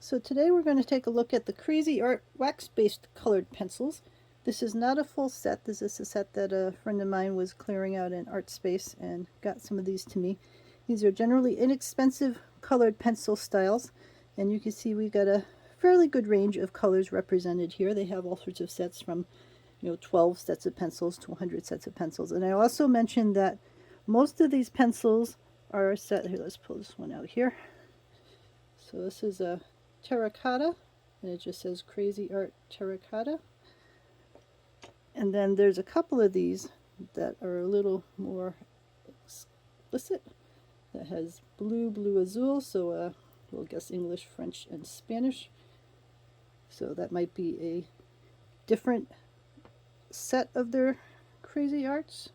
So today we're going to take a look at the CraZArt wax-based colored pencils. This is not a full set. This is a set that a friend of mine was clearing out in art space and got some of these to me. These are generally inexpensive colored pencil styles, and you can see we've got a fairly good range of colors represented here. They have all sorts of sets from 12 sets of pencils to 100 sets of pencils. And I also mentioned that most of these pencils are set. Here, let's pull this one out here. So this is a terracotta, and it just says CraZArt terracotta. And then there's a couple of these that are a little more explicit, that has blue, blue, azul, so we'll guess English, French, and Spanish. So that might be a different set of their CraZArts.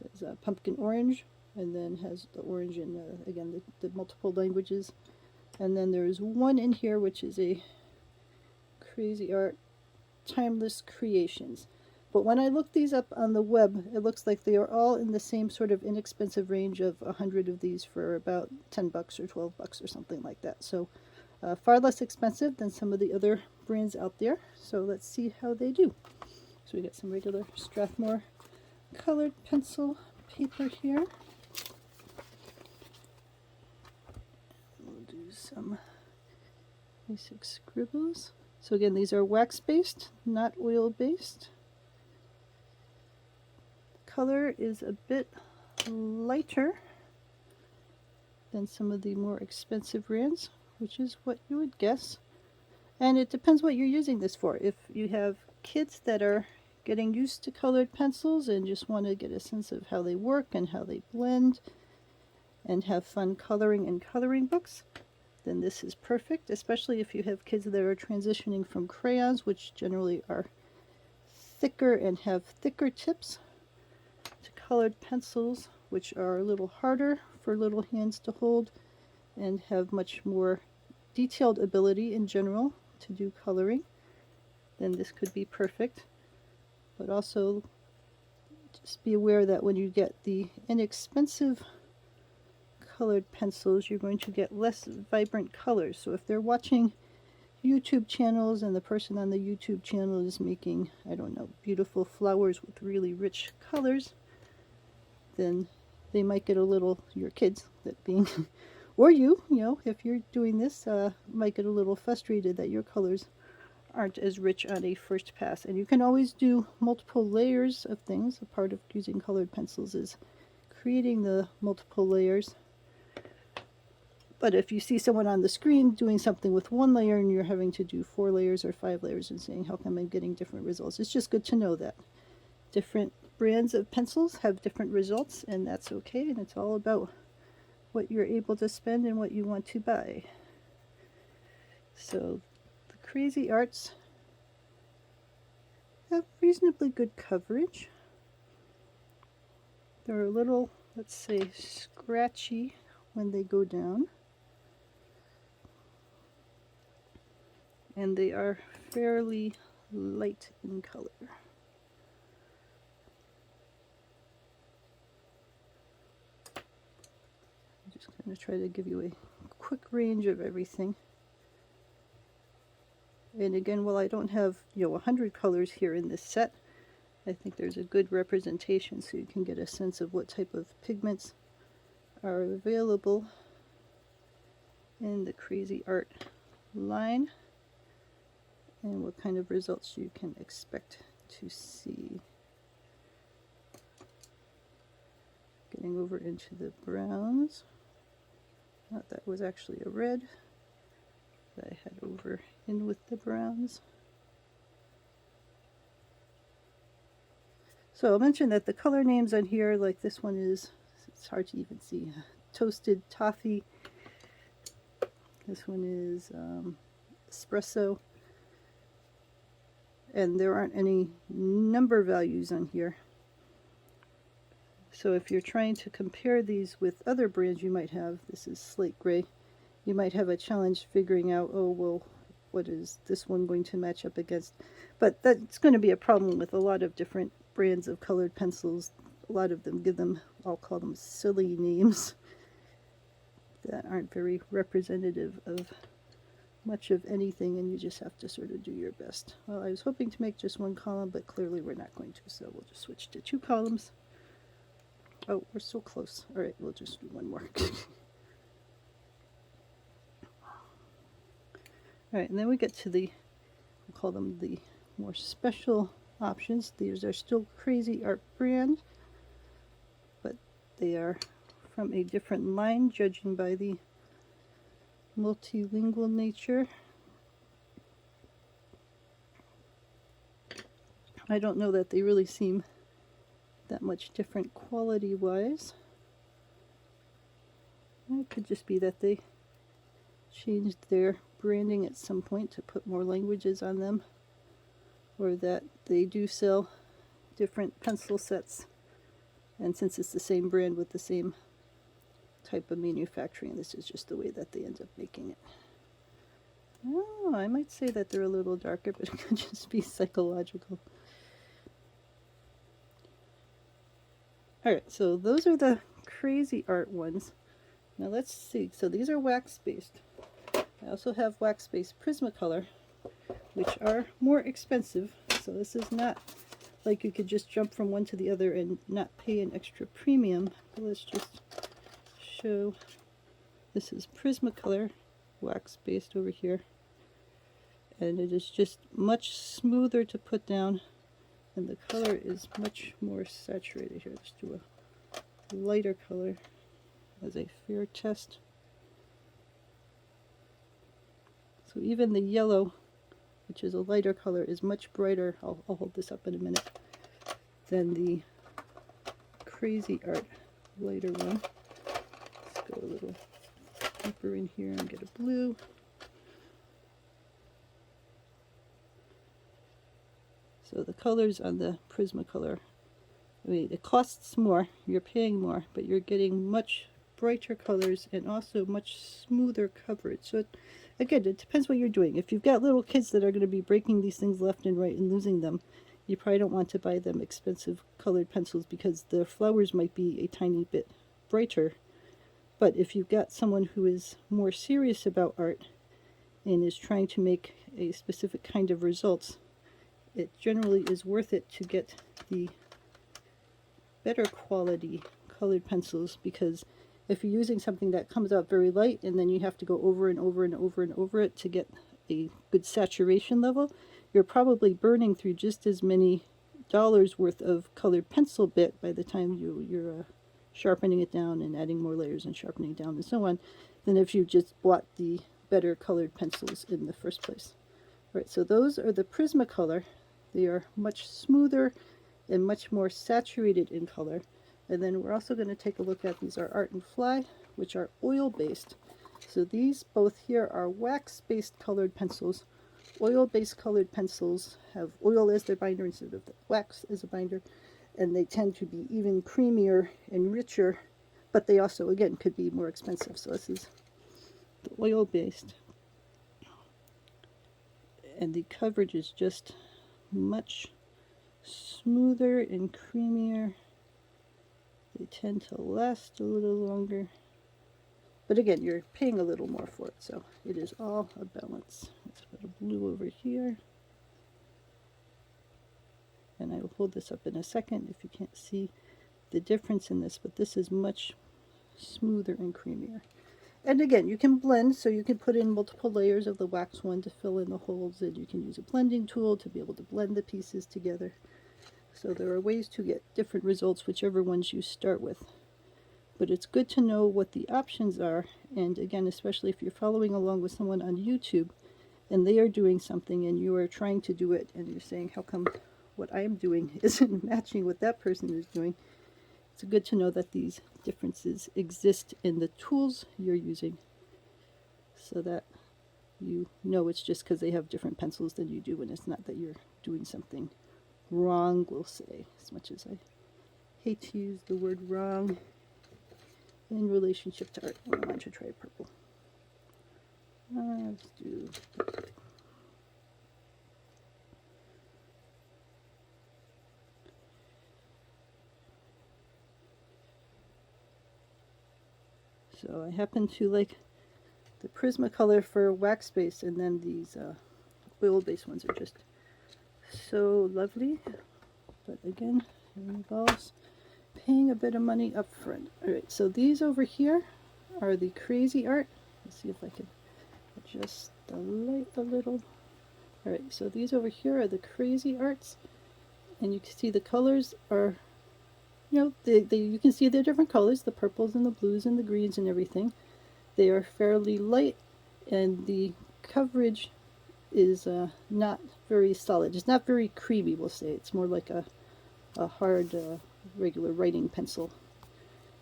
It says pumpkin orange, and then has the orange in, again, the multiple languages. And then there's one in here which is a CraZArt Timeless Creations. But when I look these up on the web, it looks like they are all in the same sort of inexpensive range of 100 of these for about 10 bucks or 12 bucks or something like that. So far less expensive than some of the other brands out there. So let's see how they do. So we got some regular Strathmore colored pencil paper here. We'll do some basic scribbles. So again, these are wax-based, not oil-based. Color is a bit lighter than some of the more expensive brands, which is what you would guess. And it depends what you're using this for. If you have kids that are getting used to colored pencils and just want to get a sense of how they work and how they blend and have fun coloring in coloring books, then this is perfect, especially if you have kids that are transitioning from crayons, which generally are thicker and have thicker tips, to colored pencils, which are a little harder for little hands to hold and have much more detailed ability in general to do coloring. Then this could be perfect. But also just be aware that when you get the inexpensive colored pencils, you're going to get less vibrant colors. So if they're watching YouTube channels and the person on the YouTube channel is making, I don't know, beautiful flowers with really rich colors, then they might get a little, your kids, that being, or you know, if you're doing this, might get a little frustrated that your colors aren't as rich on a first pass. And you can always do multiple layers of things. A part of using colored pencils is creating the multiple layers. But if you see someone on the screen doing something with one layer and you're having to do 4 layers or 5 layers and saying, how come I'm getting different results? It's just good to know that different brands of pencils have different results, and that's okay. And it's all about what you're able to spend and what you want to buy. So the CraZArts have reasonably good coverage. They're a little, let's say, scratchy when they go down. And they are fairly light in color. I'm just going to try to give you a quick range of everything. And again, while I don't have 100 colors here in this set, I think there's a good representation so you can get a sense of what type of pigments are available in the CraZArt line and what kind of results you can expect to see. Getting over into the browns. That was actually a red that I had over in with the browns. So I'll mention that the color names on here, like this one is, it's hard to even see, Toasted Toffee. This one is Espresso. And there aren't any number values on here. So if you're trying to compare these with other brands you might have, this is Slate Gray, you might have a challenge figuring out, oh, well, what is this one going to match up against? But that's going to be a problem with a lot of different brands of colored pencils. A lot of them give them, I'll call them silly names that aren't very representative of much of anything, and you just have to sort of do your best. Well, I was hoping to make just one column, but clearly we're not going to, so we'll just switch to 2 columns. Oh, we're so close. All right, we'll just do one more. All right, and then we get to the, we'll call them the more special options. These are still CraZArt brand, but they are from a different line, judging by the multilingual nature. I don't know that they really seem that much different quality-wise. It could just be that they changed their branding at some point to put more languages on them, or that they do sell different pencil sets, and since it's the same brand with the same type of manufacturing, this is just the way that they end up making it. Oh, I might say that they're a little darker, but it could just be psychological. Alright, so those are the CraZArt ones. Now let's see. So these are wax-based. I also have wax-based PrismaColor, which are more expensive. So this is not like you could just jump from one to the other and not pay an extra premium. But let's just show. This is PrismaColor, wax-based over here. And it is just much smoother to put down, and the color is much more saturated. Here, let's do a lighter color as a fair test. So even the yellow, which is a lighter color, is much brighter. I'll hold this up in a minute, than the CraZArt lighter one. Let's go a little deeper in here and get a blue. So the colors on the PrismaColor, I mean, it costs more, you're paying more, but you're getting much brighter colors and also much smoother coverage. So again, it depends what you're doing. If you've got little kids that are going to be breaking these things left and right and losing them, you probably don't want to buy them expensive colored pencils because the flowers might be a tiny bit brighter. But if you've got someone who is more serious about art and is trying to make a specific kind of results, it generally is worth it to get the better quality colored pencils, because if you're using something that comes out very light and then you have to go over and over and over and over it to get a good saturation level, you're probably burning through just as many dollars worth of colored pencil bit by the time you're sharpening it down and adding more layers and sharpening it down and so on, than if you just bought the better colored pencils in the first place. All right, so those are the PrismaColor. They are much smoother and much more saturated in color. And then we're also going to take a look at, these are Art and Fly, which are oil-based. So these both here are wax-based colored pencils. Oil-based colored pencils have oil as their binder instead of the wax as a binder, and they tend to be even creamier and richer, but they also, again, could be more expensive. So this is the oil-based. And the coverage is just much smoother and creamier. They tend to last a little longer, but again, you're paying a little more for it, so it is all a balance. Let's put a blue over here, and I will hold this up in a second if you can't see the difference in this, but this is much smoother and creamier. And again, you can blend, so you can put in multiple layers of the wax one to fill in the holes, and you can use a blending tool to be able to blend the pieces together. So there are ways to get different results, whichever ones you start with. But it's good to know what the options are, and again, especially if you're following along with someone on YouTube, and they are doing something and you are trying to do it, and you're saying, how come what I'm doing isn't matching what that person is doing? It's good to know that these differences exist in the tools you're using, so that you know it's just because they have different pencils than you do, and it's not that you're doing something wrong, we'll say, as much as I hate to use the word wrong in relationship to art. I want to try purple. Let's do so I happen to like the PrismaColor for wax base, and then these oil-based ones are just so lovely. But again, it involves paying a bit of money up front. Alright, so these over here are the CraZArt. Let's see if I can adjust the light a little. Alright, so these over here are the CraZArts, and you can see the colors are, you know, you can see they're different colors, the purples and the blues and the greens and everything. They are fairly light, and the coverage is not very solid. It's not very creamy, we'll say. It's more like a hard regular writing pencil.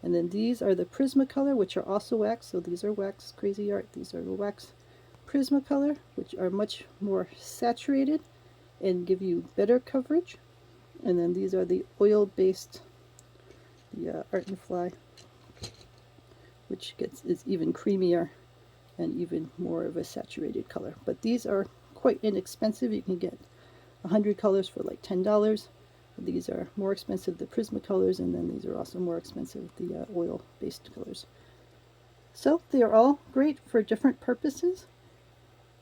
And then these are the PrismaColor, which are also wax. So these are wax CraZArt. These are the wax PrismaColor, which are much more saturated and give you better coverage. And then these are the oil-based, the Art and Fly, which is even creamier and even more of a saturated color. But these are quite inexpensive. You can get 100 colors for like $10. These are more expensive, the PrismaColors, and then these are also more expensive, the oil-based colors. So they are all great for different purposes.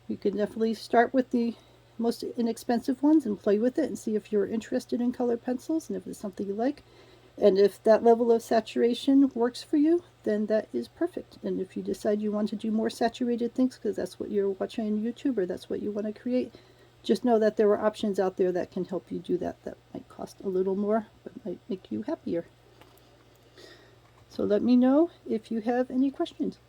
You can definitely start with the most inexpensive ones and play with it and see if you're interested in color pencils and if it's something you like. And if that level of saturation works for you, then that is perfect. And if you decide you want to do more saturated things because that's what you're watching on YouTube or that's what you want to create, just know that there are options out there that can help you do that. That might cost a little more, but might make you happier. So let me know if you have any questions.